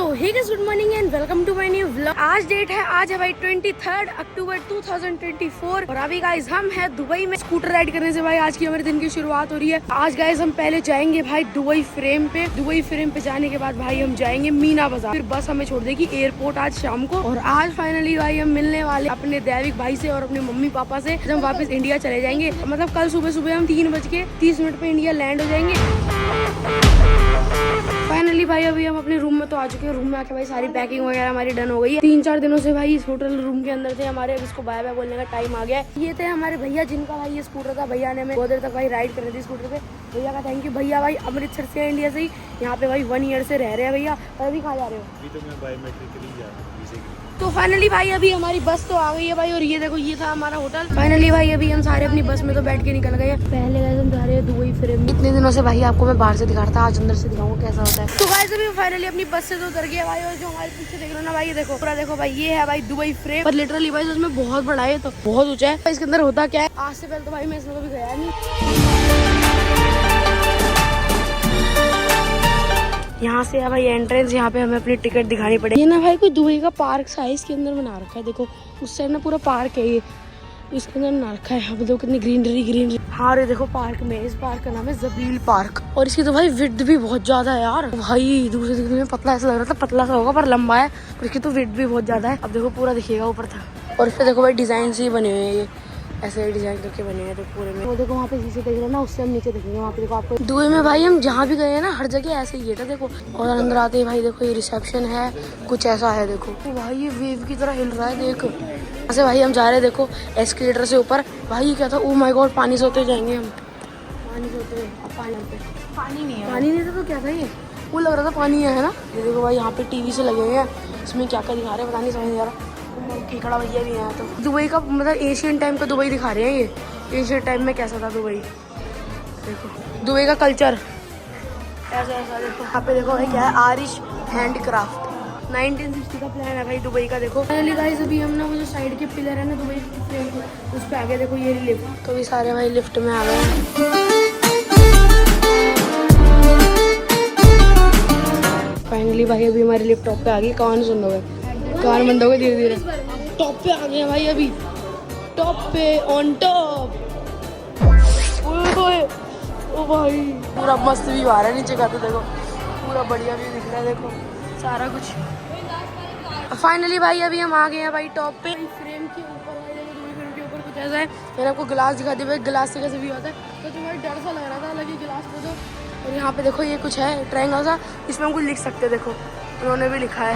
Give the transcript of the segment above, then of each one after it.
So hey guys, good morning and welcome to my new vlog. आज date है, आज है भाई 23 अक्टूबर 2024 और अभी गाइस हम हैं दुबई में। स्कूटर राइड करने से भाई आज की हमारे दिन की शुरुआत हो रही है। आज गाइस हम पहले जाएंगे भाई दुबई फ्रेम पे। दुबई फ्रेम पे जाने के बाद भाई हम जाएंगे मीना बाजार, फिर बस हमें छोड़ देगी एयरपोर्ट आज शाम को। और आज फाइनली भाई हम मिलने वाले अपने दैविक भाई से और अपने मम्मी पापा से। हम वापस इंडिया चले जाएंगे, मतलब कल सुबह सुबह हम 3:30 पे इंडिया लैंड हो जाएंगे। फाइनली भाई अभी हम अपने रूम में तो आ चुके हैं। रूम में आके भाई सारी पैकिंग वगैरह हमारी डन हो गई है। 3-4 दिनों से भाई इस होटल रूम के अंदर थे हमारे। अब इसको बाय बाय बोलने का टाइम आ गया है। ये थे हमारे भैया जिनका भाई ये स्कूटर था। भैया ने हमें बहुत देर तक भाई राइड करनी थी स्कूटर पे। भैया का थैंक यू। भैया भाई अमृतसर से इंडिया से ही यहाँ पे भाई 1 ईयर से रह रहे हैं भैया। और अभी कहाँ जा रहे हो? अभी तो मैं बायोमेट्रिकली जा रहा हूँ। तो फाइनली भाई अभी हमारी बस तो आ गई है भाई। और ये देखो ये था हमारा होटल। फाइनली भाई अभी हम सारे अपनी बस में तो बैठ के निकल गए हैं। पहले गाइस हम जा रहे हैं दुबई फ्रेम। इतने दिनों से भाई आपको मैं बाहर से दिखा रहा था, आज अंदर से दिखाऊंगा कैसा होता है। तो गाइस अभी फाइनली अपनी बस से तो उतर गया भाई। और जो हमारे पीछे देख रहे हो ना भाई, ये देखो पूरा देखो भाई, ये है भाई दुबई फ्रेम। पर लिटरली भाई उसमें बहुत बड़ा है, तो बहुत ऊंचा है। इसके अंदर होता क्या है, आज से पहले तो भाई मैं इसमें कभी गया नहीं। यहाँ से है भाई एंट्रेंस। यहाँ पे हमें अपनी टिकट दिखानी पड़ेगी। ये ना भाई कोई दुबई का पार्क साइज के अंदर बना रखा है। देखो उस साइड ना पूरा पार्क है, ये इसके अंदर बना रखा है। अब देखो कितनी ग्रीनरी। हाँ रे देखो पार्क में, इस पार्क का नाम है जबील पार्क। और इसकी तो भाई विड्थ भी बहुत ज्यादा है यार। भाई दूसरे दिखने में पतला ऐसा लग रहा था, पतला सा होगा पर लंबा है। और इसकी तो विड्थ भी बहुत ज्यादा है। अब देखो पूरा दिखेगा ऊपर था। और इस पे देखो भाई डिजाइन से बने हुए हैं, ये ऐसे डिजाइन करके बने हैं। तो पूरे में वो देखो वहाँ पे शीशे देख रहे हैं ना, उससे हम नीचे देखेंगे। वहाँ पे देखो आपको दुबई में भाई हम जहाँ भी गए हैं ना हर जगह ऐसे ही है। देखो और अंदर आते ही भाई देखो ये रिसेप्शन है, कुछ ऐसा है। देखो तो भाई ये वेव की तरह हिल रहा है। देखो ऐसे भाई हम जा रहे हैं देखो एस्केलेटर से ऊपर। भाई ये क्या था, ओ माय गॉड, पानी से होते जाएंगे हम। पानी से होते पानी नहीं था तो क्या था ये, वो लग रहा था पानी है ना। ये देखो भाई यहाँ पे टीवी से लगे हुए हैं, इसमें क्या क्या दिखा रहे हैं पता नहीं, समझ नहीं आ रहा। खड़ा भैया भी है। तो दुबई का मतलब एशियन टाइम का दुबई दिखा रहे हैं। ये एशियन टाइम में कैसा था दुबई, देखो दुबई का कल्चर ऐसा ऐसा। देखो यहाँ पे देखो भाई क्या है, आरिश हैंडक्राफ्ट 1960 का प्लान है भाई दुबई का। देखो फाइनली गाइस अभी हम ना वो जो साइड के पिलर है ना दुबई फ्रेम के, उस पे आगे देखो ये लिफ्ट। तो भी सारे भाई लिफ्ट में आ गए हैं। फाइनली भाई अभी हमारी लिफ्ट टॉप पे आ गई। कान सुन लोगे, कान बंद हो गए धीरे धीरे। टॉप पे आ गए भाई, अभी टॉप पे ऑन टॉप। ओ भाई पूरा मस्त व्यू आ रहा है नीचे का। तो देखो पूरा बढ़िया व्यू दिख रहा है, देखो सारा कुछ। फाइनली भाई अभी हम आ गए हैं भाई टॉप पे। फ्रेम के ऊपर फ्रेम के ऊपर कुछ ऐसा है। मैंने आपको ग्लास दिखा दिया, ग्लास से कैसे व्यू आता है। तो तुम्हारा डर सा लग रहा था अलग ग्लास पे तो। और यहाँ पे देखो ये कुछ है ट्रायंगल सा, इसमें हम कुछ लिख सकते हैं। देखो उन्होंने भी लिखा है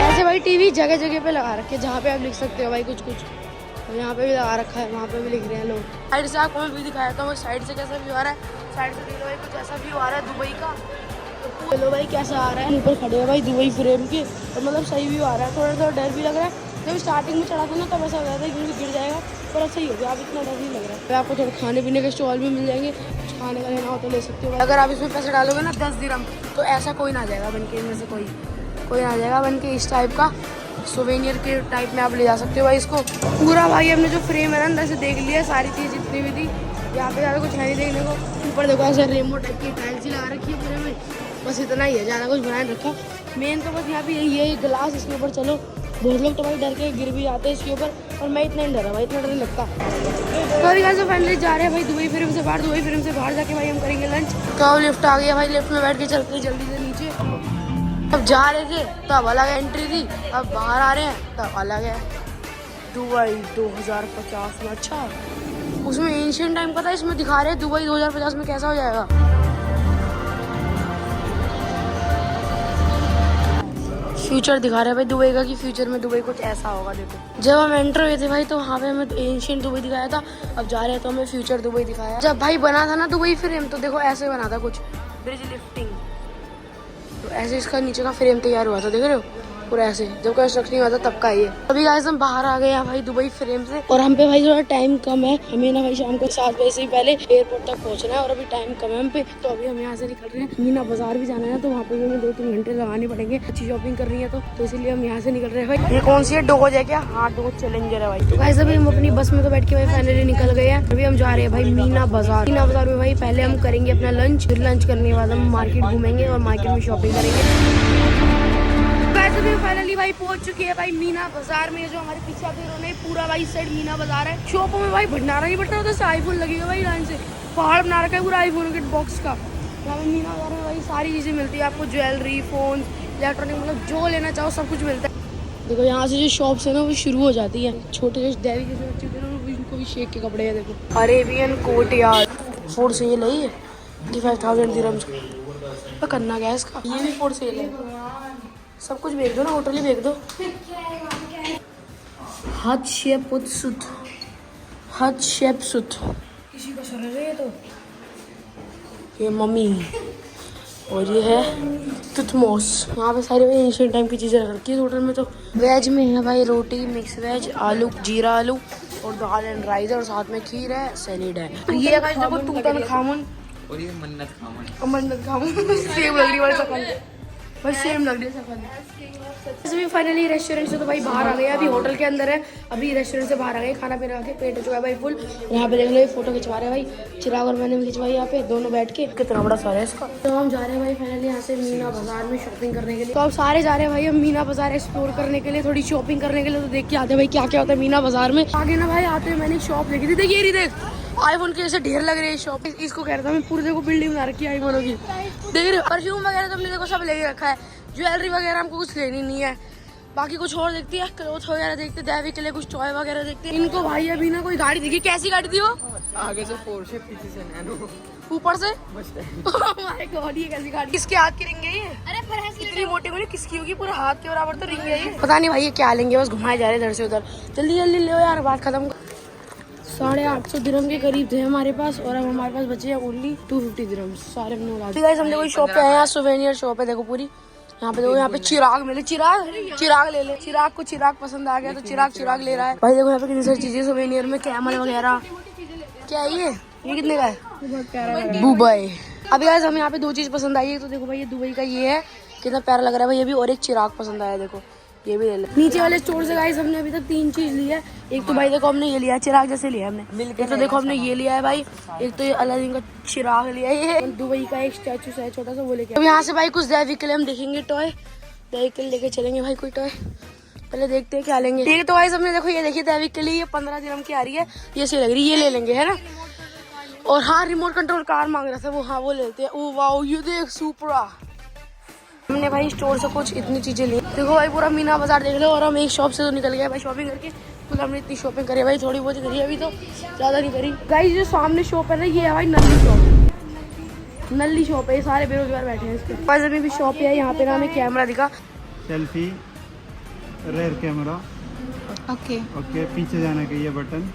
ऐसे भाई। टीवी जगह जगह पे लगा रखे, जहाँ पे आप लिख सकते हो भाई कुछ कुछ। और यहाँ पे भी लगा रखा है, वहाँ पे भी लिख रहे हैं लोग। साइड से आपको मैं भी दिखाया था, वो साइड से कैसा व्यू आ रहा है। साइड से देखो भाई कुछ ऐसा व्यू आ रहा है दुबई का। तो चलो भाई कैसा आ रहा है, ऊपर खड़े हैं भाई दुबई फ्रेम के। और मतलब सही व्यू आ रहा है। थोड़ा सा डर भी लग रहा है, जब स्टार्टिंग में चढ़ा था ना तब ऐसा हो रहा था क्योंकि गिर जाएगा, पर अच्छा ही हो गया। अब इतना डर नहीं लग रहा है। तो आपको थोड़ा खाने पीने के स्टॉल भी मिल जाएंगे, कुछ खाने का लेना हो तो ले सकते हो। अगर आप इसमें पैसे डालोगे ना 10 दिरहम, तो ऐसा कोई ना जाएगा बन के, इनमें से कोई ना जाएगा बन के। इस टाइप का सोवेनियर के टाइप में आप ले जा सकते हो भाई इसको। पूरा भाई हमने जो फ्रेम है ना अंदर से देख लिया, सारी चीज़ जितनी भी थी। यहाँ पे ज़्यादा कुछ है नहीं देखने को। ऊपर देखो ऐसे रेमो टाइप की टाइल्स ही लगा रखी है पूरे में, बस इतना ही है, ज़्यादा कुछ बनाए रखा। मेन तो बस यहाँ पे यही है ग्लास, इसके ऊपर चलो। बहुत लोग तो भाई डर के गिर भी जाते हैं इसके ऊपर, और मैं इतना नहीं डरा भाई, इतना डर नहीं लगता। तो अभी यहाँ से फाइनली जा रहे हैं भाई दुबई फ्रेम से बाहर। दुबई फ्रेम से बाहर जाके भाई हम करेंगे लंच। तो अब लिफ्ट आ गया भाई, लिफ्ट में बैठ के चलते हैं जल्दी से नीचे। अब जा रहे थे तब अलग एंट्री थी, अब बाहर आ रहे हैं तब अलग है। दुबई 2050 में, अच्छा उसमें एंशियंट टाइम का था, इसमें दिखा रहे हैं दुबई 2050 में कैसा हो जाएगा। फ्यूचर दिखा रहे हैं भाई दुबई का, कि फ्यूचर में दुबई कुछ ऐसा होगा। देखो जब हम एंटर हुए थे भाई तो वहाँ पे हमें एंशियंट दुबई दिखाया था। अब जा रहे हैं तो हमें फ्यूचर दुबई दिखाया। जब भाई बना था ना दुबई फ्रेम, तो देखो ऐसे बना था कुछ ब्रिज लिफ्टिंग। तो ऐसे इसका नीचे का फ्रेम तैयार हुआ था, देख रहे हो। पूरा ऐसे जब कंस्ट्रक्शन नहीं हुआ था तब का ही है। अभी गाइस हम बाहर आ गए हैं भाई दुबई फ्रेम से, और हम पे भाई थोड़ा टाइम कम है, हमें ना भाई शाम को 7 बजे से ही पहले एयरपोर्ट तक पहुंचना है और अभी टाइम कम है हम पे। तो अभी हम यहाँ से निकल रहे हैं, मीना बाजार भी जाना है तो वहाँ पे भी हमें 2-3 घंटे लगाने पड़ेंगे, अच्छी शॉपिंग कर रही है तो इसलिए हम यहाँ से निकल रहे हैं भाई। ये कौन सी है, डोज है क्या? हाँ डोज चैलेंजर है भाई। तो गाइस अभी हम अपनी बस में तो बैठ के भाई फाइनली निकल गए हैं। अभी हम जा रहे हैं भाई मीना बाजार। मीना बाजार में भाई पहले हम करेंगे अपना लंच, फिर लंच करने के बाद हम मार्केट घूमेंगे और मार्केट में शॉपिंग करेंगे। वैसे भी फाइनली भाई पहुंच चुकी है भाई मीना बाजार में। जो हमारे पीछे आप देख रहे हैं पूरा भाई साइड मीना बाजार है। शॉपों में भाई भंडारा नहीं बट रहा था, आईफोन लगेगा भाई लाइन से, पहाड़ बना रखा है पूरा आईफोन के बॉक्स का। यहाँ पे मीना बाजार में भाई सारी चीज़ें मिलती है आपको, ज्वेलरी, फोन, इलेक्ट्रॉनिक, मतलब जो लेना चाहो सब कुछ मिलता है। देखो यहाँ से जो शॉप्स है ना वो शुरू हो जाती है, छोटे छोटे डेयरी के बच्चे होते हैं ना उनको भी शेक के कपड़े हैं। देखो अरेबियन कोट यार, फोर सेल है ये 55,000 दिरहम्स का। करना क्या है इसका, ये भी फोर सेल है। सब कुछ बेच दो ना, होटल ही बेच दो। हद शेप सुत, हद शेप सुत किसी का सर है ये तो, ये मम्मी और ये है तुथमोस। यहाँ पे सारी भाई एंशिएंट टाइम की चीज़ें रखी है होटल में। तो वेज में है भाई रोटी, मिक्स वेज, आलू, जीरा आलू और दाल एंड राइस, और साथ में खीर है, सैलेड है। ये है देखो तूतनखामुन और ये मन्नत खामन। मन्नत खामुन सेम लग रही है भाई, भाई सेम लग रही है। भी फाइनली रेस्टोरेंट से तो भाई बाहर आ गए, अभी होटल के अंदर है, अभी रेस्टोरेंट से बाहर आ गए, खाना पीना के पेट हो चुका है भाई फुल। यहाँ पे देख लो ये फोटो खिंचवा रहे हैं भाई, चिराग और मैंने भी खिंचवाई यहाँ पे दोनों बैठ के। कितना बड़ा सारा है इसका। तो हम जा रहे हैं भाई फाइनली यहाँ से मीना बाजार में शॉपिंग करने के लिए। तो अब सारे जा रहे हैं भाई हम मीना बाजार एक्सप्लोर करने के लिए, थोड़ी शॉपिंग करने के लिए। तो देख के आते हैं भाई क्या क्या होता है मीना बाजार में। आगे ना भाई आते हुए मैंने एक शॉप देखी थी, देखिए ये देख आईफोन के जैसे ढेर लग रहे हैं शॉप। इसको कह रहा था मैं, पूरे देखो बिल्डिंग बना रखी है आईफोनों की, देख रहे हो। परफ्यूम वगैरह तो हमने देखो सब ले रखा है, ज्वेलरी वगैरह हमको कुछ लेनी नहीं है, बाकी कुछ और देखती है, क्लोथ वगैरह देखते, दैवी के लिए कुछ टॉय वगैरह देखते हैं। इनको भाई अभी ना कोई गाड़ी दिखी, कैसी गाड़ी थी वो? आगे से पोर्शे, पीछे से नैनो, ऊपर से हमारे गॉड ये कैसी गाड़ी, किसके हाथ की रिंग है ये? अरे पर इतनी मोटी मोटी किसकी होगी, पूरा हाथ के बराबर तो रिंग है ये। पता नहीं भाई ये क्या लेंगे, बस घुमाए जा रहे इधर से उधर। जल्दी जल्दी ले यार, बात खत्म। 850 दिरहम के करीब थे हमारे पास, और अब हमारे पास बचे हैं ओनली 250 दिरहम। सारे हमने उड़ा दिए। हमने कोई शॉप पे आए हैं, सोवेनियर शॉप है देखो पूरी। यहाँ पे देखो, यहाँ पे चिराग मिले, चिराग ले ले। चिराग को चिराग पसंद आ गया तो चिराग ले रहा है भाई। देखो यहाँ पे कितनी सारी चीजें सोवेनियर में, कैमल वगैरह। क्या है ये कितने का है? दुबई। अभी गाइस हमें यहाँ पे 2 चीज पसंद आई है। तो देखो भाई ये दुबई का ये है, कितना प्यारा लग रहा है भाई ये भी, और एक चिराग पसंद आया, देखो ये भी ले ले। नीचे वाले स्टोर से गाइस हमने अभी तक 3 चीज ली है। एक तो भाई देखो हमने ये लिया है, चिराग जैसे लिया हमने। एक तो देखो हमने ये लिया है भाई, एक तो ये अलादीन का चिराग लिया है। ये दुबई का एक स्टैचू है छोटा सा, वो लेके। अब यहाँ से भाई कुछ दैवी के लिए हम देखेंगे टॉय, दैवी के लिए लेके चलेंगे भाई कोई टॉय। पहले देखते हैं क्या लेंगे। ठीक है तो गाइस हमने देखो ये देखिए दैवी के लिए, ये 15 दिरहम की आ रही है, ये सही लग रही है, ये ले लेंगे है ना। और हाँ रिमोट कंट्रोल कार मांग रहा था वो, हाँ वो लेते हैं। ओ वाओ ये देख सुपरा। हमने भाई स्टोर से कुछ इतनी चीजें ली। देखो भाई पूरा मीना बाजार देख लो, और हम एक शॉप से तो निकल गए भाई शॉपिंग करके। मतलब हमने इतनी शॉपिंग करी भाई, थोड़ी बहुत करी अभी तो, ज्यादा नहीं करी। गाइस जो सामने शॉप है ना ये है भाई नल्ली शॉप, नल्ली शॉप है, ये सारे बेरोजगार बैठे हैं इस पे। बस अभी भी शॉप है, यहाँ पे ना हमें कैमरा दिखा, सेल्फी, रेयर कैमरा, ओके पीछे जाने का ये बटन,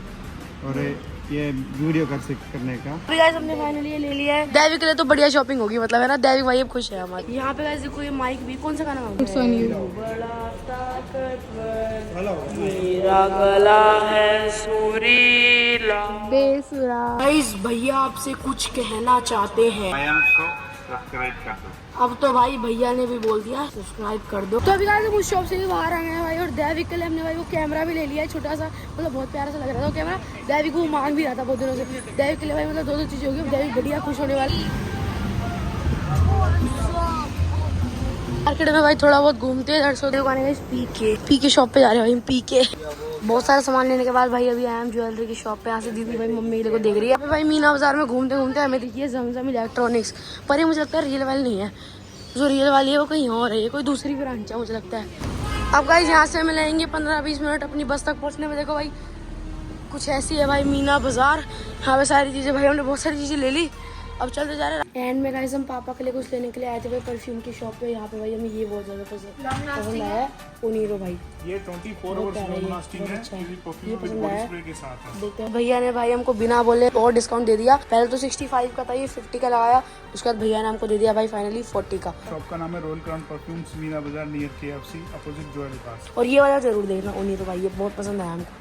और ये वीडियो करने का। अभी गाइस हमने फाइनली ये ले लिया है। दैवी के लिए तो बढ़िया शॉपिंग होगी, मतलब है ना, दैवी भाई अब खुश है हमारी। यहाँ पे गाइस देखो ये माइक भी, कौन सा गाना मेरा गला है सुरीला बेसुरा। गाइस भैया आपसे कुछ कहना चाहते हैं, सब्सक्राइब कर दो। अब तो भाई भैया ने भी बोल दिया सब्सक्राइब कर दो। तो अभी गाइस उस शॉप से भी बाहर आ गए हैं भाई, और दैवी के लिए हमने भाई वो कैमरा भी ले लिया है छोटा सा, मतलब बहुत प्यारा सा लग रहा था वो कैमरा। दैवी को मांग भी रहा था बहुत दिनों से, दैवी के लिए भाई मतलब 2 चीजें होगी, दैवी बढ़िया खुश होने वाली। मार्केट में भाई थोड़ा बहुत घूमते हैं, 150 दुकानें पीके शॉप पे जा रहे हैं भाई, पीके बहुत सारा सामान लेने के बाद भाई अभी आए हम ज्वेलरी की शॉप पे। यहाँ से दीदी भाई मम्मी देखो देख रही है भाई। मीना बाजार में घूमते घूमते हमें दिखी है जमजम इलेक्ट्रॉनिक्स, पर ये मुझे लगता है रियल वाली नहीं है, जो रियल वाली है वो कहीं और है, ये कोई दूसरी ब्रांच है मुझे लगता है। अब गाइस यहाँ से हमें लगेंगे 15-20 मिनट अपनी बस तक पहुँचने में। देखो भाई कुछ ऐसी है भाई मीना बाजार, यहाँ पे सारी चीज़ें भाई हमने बहुत सारी चीज़ें ले ली, अब चलते जा रहे हैं। एंड में गाइस हम पापा के लिए कुछ लेने के लिए आए थे भाई परफ्यूम की शॉप पे। यहाँ पे भाई हमें ये बहुत ज्यादा पसंद आया है ओनीरो भाई। ये 24 आवर्स लॉन्ग लास्टिंग है, अच्छा ये ये परफ्यूम पसंद बॉडी आया। स्प्रे के साथ है। देखते हैं भैया ने भाई हमको बिना बोले और डिस्काउंट दे दिया। पहले तो 65 का था, ये 50 का लगाया। उसके बाद भैया ने हमको दे दिया भाई फाइनली 40 का। शॉप का नाम है रॉयल क्राउन परफ्यूम्स, मीना बाजार नियर KFC अपोजिट जोएल पास। और ये वाला जरूर देखना ओनीरो भाई, ये बहुत पसंद आया हमको।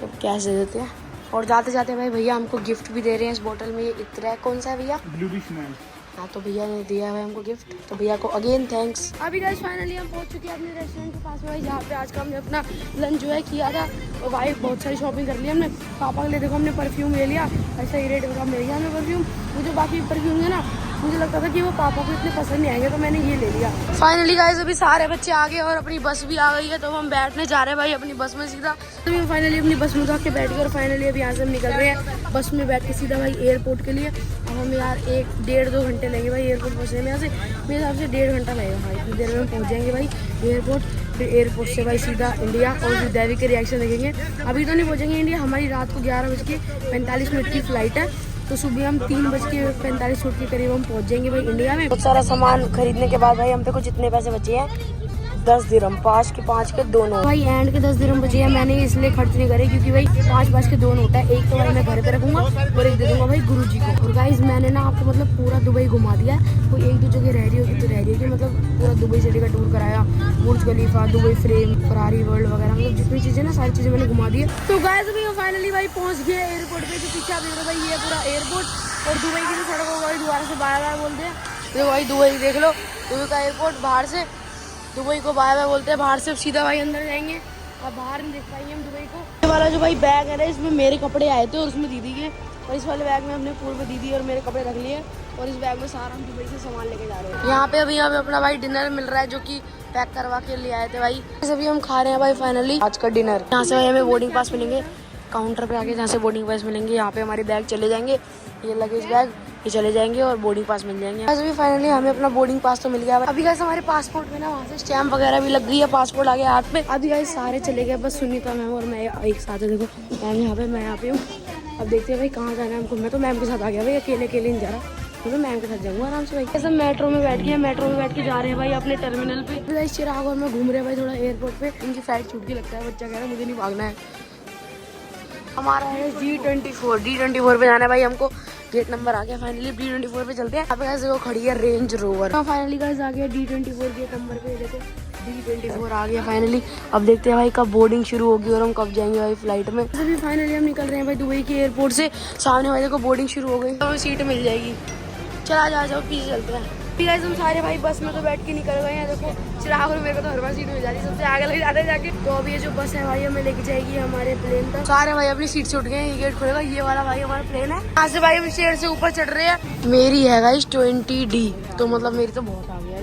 तो कैश दे देते हैं। और जाते जाते भाई भैया हमको गिफ्ट भी दे रहे हैं इस बोतल में। ये इत्र है, कौन सा है भैया? Blue smell. हाँ तो भैया ने दिया है हमको गिफ्ट, तो भैया को अगेन थैंक्स। अभी गाइस फाइनली हम पहुंच चुके हैं अपने रेस्टोरेंट के पास में भाई, जहाँ पे आज का हमने अपना लंच जो है किया था। और भाई बहुत सारी शॉपिंग कर ली हमने। पापा के लिए देखो हमने परफ्यूम ले लिया, ऐसा ही रेट का मिल गया हमें परफ्यूम। मुझे बाकी परफ्यूम है ना, मुझे लगता था कि वो पापा को इतने पसंद नहीं आएंगे, तो मैंने ये ले लिया। फाइनली गाइस अभी सारे बच्चे आ गए और अपनी बस भी आ गई है, तो हम बैठने जा रहे हैं भाई अपनी बस में सीधा। तो हम फाइनली अपनी बस में जाके बैठ गए और फाइनली अभी यहाँ से हम निकल रहे हैं बस में बैठ के सीधा भाई एयरपोर्ट के लिए। अब हम यार 1-1.5-2 घंटे लगेंगे भाई एयरपोर्ट पहुँचने में। यहाँ से मेरे हिसाब से 1.5 घंटा लगेगा भाई, इतनी देर में हम पहुँच जाएंगे भाई एयरपोर्ट। फिर एयरपोर्ट से भाई सीधा इंडिया, और फिर दैवी के रिएक्शन देखेंगे। अभी तो नहीं पहुँचेंगे इंडिया, हमारी रात को 11:45 की फ़्लाइट है, तो सुबह हम 3:45 के करीब हम पहुंच जाएंगे भाई इंडिया में। बहुत सारा सामान खरीदने के बाद भाई हम पे कुछ इतने पैसे बचे हैं, 10 दिरहम, 5 के 2 नोट भाई। एंड के 10 दिरहम बचे हैं, मैंने इसलिए खर्च नहीं करे क्योंकि भाई 5 के 2 नोट है। एक तो भाई मैं घर पे रखूंगा और एक दे दूंगा भाई गुरुजी को। और गाइस मैंने ना आपको मतलब पूरा दुबई घुमा दिया है। कोई 1-2 जगह रह रही होगी तो रह रही होगी, मतलब पूरा दुबई सिटी का टूर कराया, बुर्ज खलीफा, दुबई फ्रेम, फरारी वर्ल्ड वगैरह, मतलब जितनी चीजें ना सारी चीजें मैंने घुमा दी है। तो गाइस अभी हम फाइनली भाई पहुंच गए एयरपोर्ट पे। जो पीछे आप देख रहे हो भाई ये पूरा एयरपोर्ट, और दुबई की जो सड़क हो भाई दोबारा से बाय बोलते हैं। तो भाई दुबई देख लो, दुबई का एयरपोर्ट, बाहर से दुबई को बाय बोलते हैं। बाहर से सीधा भाई अंदर जाएंगे, अब बाहर नहीं देख पाएंगे हम दुबई को। ये वाला जो भाई बैग है ना, इसमें मेरे कपड़े आए थे और उसमें दीदी के, और इस वाले बैग में हमने पूर्व दीदी और मेरे कपड़े रख लिए, और इस बैग में सारा हम दुबई से सामान लेके जा रहे हैं। यहाँ पे अभी हमें अपना भाई डिनर मिल रहा है, जो कि पैक करवा के ले आए थे भाई। अभी हम खा रहे हैं भाई फाइनली आज का डिनर। यहाँ से भाई हमें बोर्डिंग पास मिलेंगे, काउंटर पे आके जहाँ से बोर्डिंग पास मिलेंगे, यहाँ पे हमारे बैग चले जाएंगे, ये लगेज बैग ये चले जाएंगे और बोर्डिंग पास मिल जाएंगे। अभी फाइनली हमें अपना बोर्डिंग पास तो मिल गया। अभी गाइस हमारे पासपोर्ट में ना वहाँ से स्टैम्प वगैरह भी लग गई है, पासपोर्ट आ गया हाथ में। अभी गाइस सारे चले गए, बस सुनीता मैम और मैं एक साथ है। देखो मैम यहाँ पे, मैं यहाँ पे हूँ। अब देखते हैं भाई कहाँ जाना है हमको। मैं तो मैम के साथ आ गया भाई, अकेले नहीं जा रहा, तो मैम के साथ जाऊँगा आराम से भाई। सब मेट्रो में बैठ गए, मेट्रो में बैठ के जा रहे हैं भाई अपने टर्मिनल पे। गाइस चिराग और मैं घूम रहे हैं भाई थोड़ा एयरपोर्ट पे। इनकी फ्लाइट छूट के लगता है, बच्चा कह रहा है मुझे नहीं भागना है। हमारा है D24 पे जाना है भाई हमको। गेट नंबर आ गया फाइनली, D24 पे चलते हैं। यहाँ पे गाइस देखो खड़ी है रेंज रोवर। हाँ फाइनली गाइस आ गया D24 गेट नंबर पे, देखो D24 आ गया फाइनली। अब देखते हैं भाई कब बोर्डिंग शुरू होगी और हम कब जाएंगे भाई फ्लाइट में। अभी फाइनली हम निकल रहे हैं भाई दुबई के एयरपोर्ट से। सामने भाई देखो बोर्डिंग शुरू हो गई, तो हमें सीट मिल जाएगी। चला जाओ पीछे चलते हैं। गाइस हम सारे भाई बस में तो बैठ के निकल गए हैं। देखो चिराग और मेरे को तो हर बार सीट मिल जाती है, सबसे आगे लग जाते हैं जाके। तो अभी ये जो बस है भाई हमें लेके जाएगी हमारे प्लेन तक। सारे भाई अपनी सीट से उठ गए, ये गेट खुलेगा, ये वाला भाई हमारा प्लेन है। यहाँ से भाई हम स्टेयर से ऊपर चढ़ रहे हैं। मेरी है गाइस 20D, तो मतलब मेरी तो बहुत आ गया,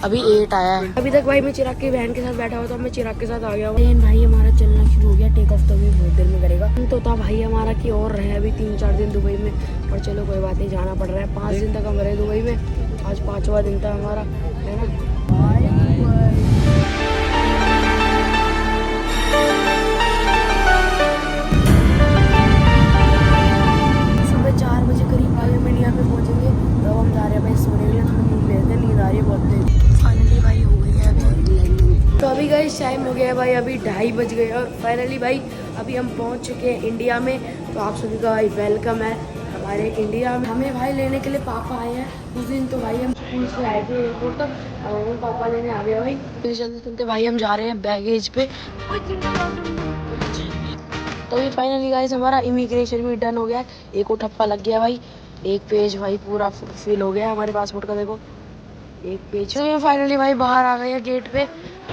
अभी 8 आया है। अभी तक भाई मैं चिराग की बहन के साथ बैठा हुआ था, मैं चिराग के साथ आ गया। प्लेन भाई हमारा चलना शुरू हो गया, टेक ऑफ तो अभी बहुत देर में करेगा। तो था भाई हमारा कि और रहे अभी 3-4 दिन दुबई में, पर चलो कोई बात नहीं, जाना पड़ रहा है। 5 दिन तक हम रहे दुबई में, आज 5वां दिन था हमारा, है ना। सुबह 4 बजे करीब भाई हम इंडिया पे पहुंचेंगे। तो हम जा रहे हैं भाई सोने के लिए, थोड़ी नींद लेते हैं, नींद आ रही है बहुत देर। फाइनली भाई हो गई है अभी, तो अभी गाइस टाइम हो गया है भाई, अभी 2:30 बज गए और फाइनली भाई अभी हम पहुंच चुके हैं इंडिया में। तो आप सभी का भाई वेलकम है हमारे इंडिया में। हमें भाई लेने के लिए पापा आए हैं। उस दिन तो भाई हम स्कूल से आए थे एयरपोर्ट तक, और पापा लेने आ गया भाई। फिर चलते चलते भाई हम जा रहे हैं बैगेज पे। तो ये फाइनली गाइस हमारा इमिग्रेशन भी डन हो गया। एक और ठप्पा लग गया भाई, एक पेज भाई पूरा फिल हो गया हमारे पासपोर्ट का, देखो एक पेज। तो ये फाइनली भाई बाहर आ गए हैं गेट पे,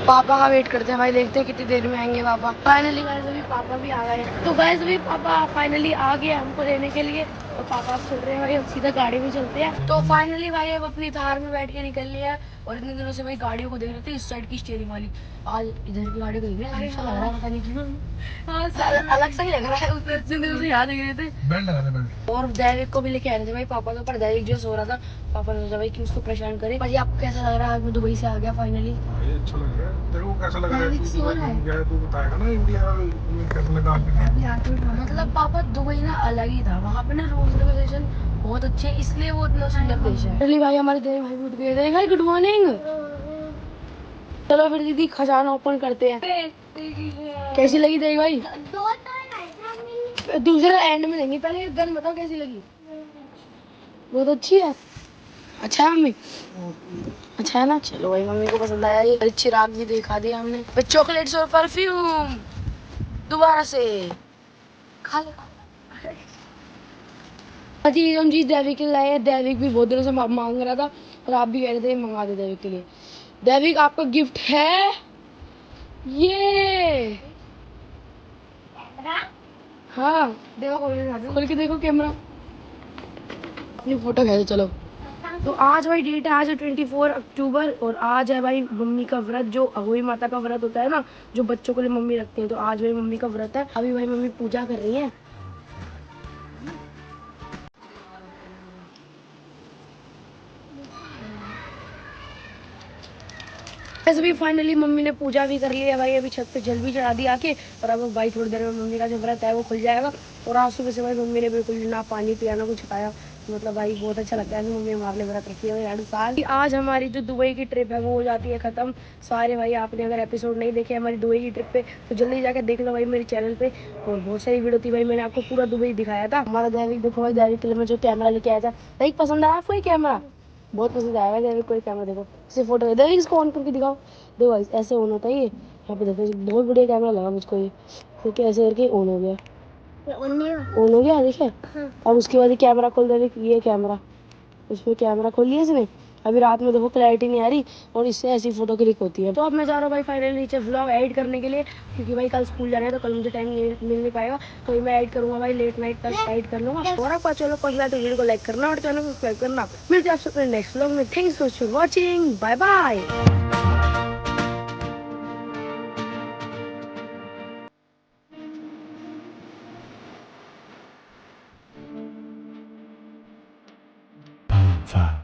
पापा का वेट करते हैं भाई, देखते हैं कितनी देर में आएंगे पापा। फाइनली गाइस अभी पापा भी आ गए हैं। तो गाइस अभी पापा फाइनली आ गए हमको लेने के लिए, और पापा चल रहे हैं भाई, अब सीधा गाड़ी में चलते हैं। तो फाइनली भाई अब अपनी थार में बैठ के निकल लिया है, और इतने दिनों से भाई गाड़ियों को देख रहे थे, इस साइड की स्टीयरिंग वाली, आज इधर की गाड़ी को देख रहे हैं। अच्छा लग रहा है, पता नहीं क्यों, अलग सा ही लग रहा है, उतने दिनों से याद देख रहे थे। और दैविक को भी लेके आ रहे थे भाई पापा के ऊपर। दैविक जो सो रहा था, पापा ने सोचा भाई कि उसको परेशान करे। भाई आपको कैसा लग रहा है, आज मैं दुबई से आ गया फाइनली? अच्छा लग रहा है। तेरे को कैसा लग रहा है? तू बताएगा ना इंडिया में कैसा लगा। मतलब पापा दुबई ना अलग ही था, वहाँ पे ना रूल्स रेगुलेशन बहुत अच्छे, इसलिए वो इतना सुंदर देश है। चलिए भाई, हमारे देवी भाई उठ गए। देवी भाई गुड मॉर्निंग। चलो फिर दीदी खजाना ओपन करते हैं। कैसी लगी देवी भाई? दूसरा एंड में लेंगे, पहले गन बताओ कैसी लगी। बहुत अच्छी है। अच्छा है मम्मी? अच्छा है ना? चलो भाई, मम्मी को पसंद आया। ये चिराग भी दिखा दिया हमने। फिर चॉकलेट्स और परफ्यूम दोबारा से खा ले। जी हम जी दैविक के लिए लाए हैं। दैविक भी बहुत दिनों से मांग रहा था और आप भी कह रहे थे मंगा दे दैविक के लिए। दैविक आपका गिफ्ट है ये। हाँ देखो, खोल के देखो कैमरा, अपनी फोटो खींचो। चलो, तो आज भाई डेट है, आज है 24 अक्टूबर और आज है भाई मम्मी का व्रत, जो अहोई माता का व्रत होता है ना, जो बच्चों के लिए मम्मी रखती है। तो आज भाई मम्मी का व्रत है। अभी भाई मम्मी पूजा कर रही है। वैसे भी फाइनली मम्मी ने पूजा भी कर ली है भाई। अभी छत पे जल भी चढ़ा दिया आके, और अब भाई थोड़ी देर में मम्मी का जो व्रत है वो खुल जाएगा। और आज सुबह से भाई मम्मी ने बिल्कुल ना पानी पिया ना कुछ खाया। मतलब भाई बहुत अच्छा लगता है कि मम्मी हमारे लिए व्रत रखी है हर साल। आज हमारी जो दुबई की ट्रिप है वो हो जाती है खत्म। सारे भाई आपने अगर एपिसोड नहीं देखे हमारी दुबई की ट्रिप पे, तो जल्दी जाकर देख लो भाई मेरे चैनल पे। और बहुत सारी वीडियो थी भाई, मैंने आपको पूरा दुबई दिखाया था। हमारा दैविक देखो भाई, दैविक के लिए मैं जो कैमरा लेके आया था। दैविक पसंद आया आपको ये कैमरा? बहुत पसंद आएगा दैविक को ये कैमरा। देखो इसे फोटो दैविक इसको ऑन करके दिखाओ। देखो गाइस, ऐसे ऑन होता है ये। यहाँ पे देखो, बहुत बढ़िया कैमरा लगा मुझको ये। क्योंकि ऐसे करके ऑन हो गया। ऑन हो गया देखिए। अब उसके बाद ये कैमरा खोल दे। ये कैमरा, उसमें कैमरा खोल लिया इसने। अभी रात में देखो क्लैरिटी नहीं आ रही और इससे ऐसी फोटो क्लिक होती है। तो अब मैं जा रहा हूँ भाई फाइनली नीचे व्लॉग एडिट करने के लिए, क्योंकि भाई कल स्कूल जाना है तो कल मुझे टाइम मिल नहीं पाएगा। तो मैं एडिट करूंगा भाई, लेट नाइट तक एडिट कर लूंगा। और आपको चलो पसंद है तो वीडियो को लाइक करना और चैनल को सब्सक्राइब करना। मिलते हैं आपसे अपने नेक्स्ट व्लॉग में। Thanks for watching, bye bye. Five.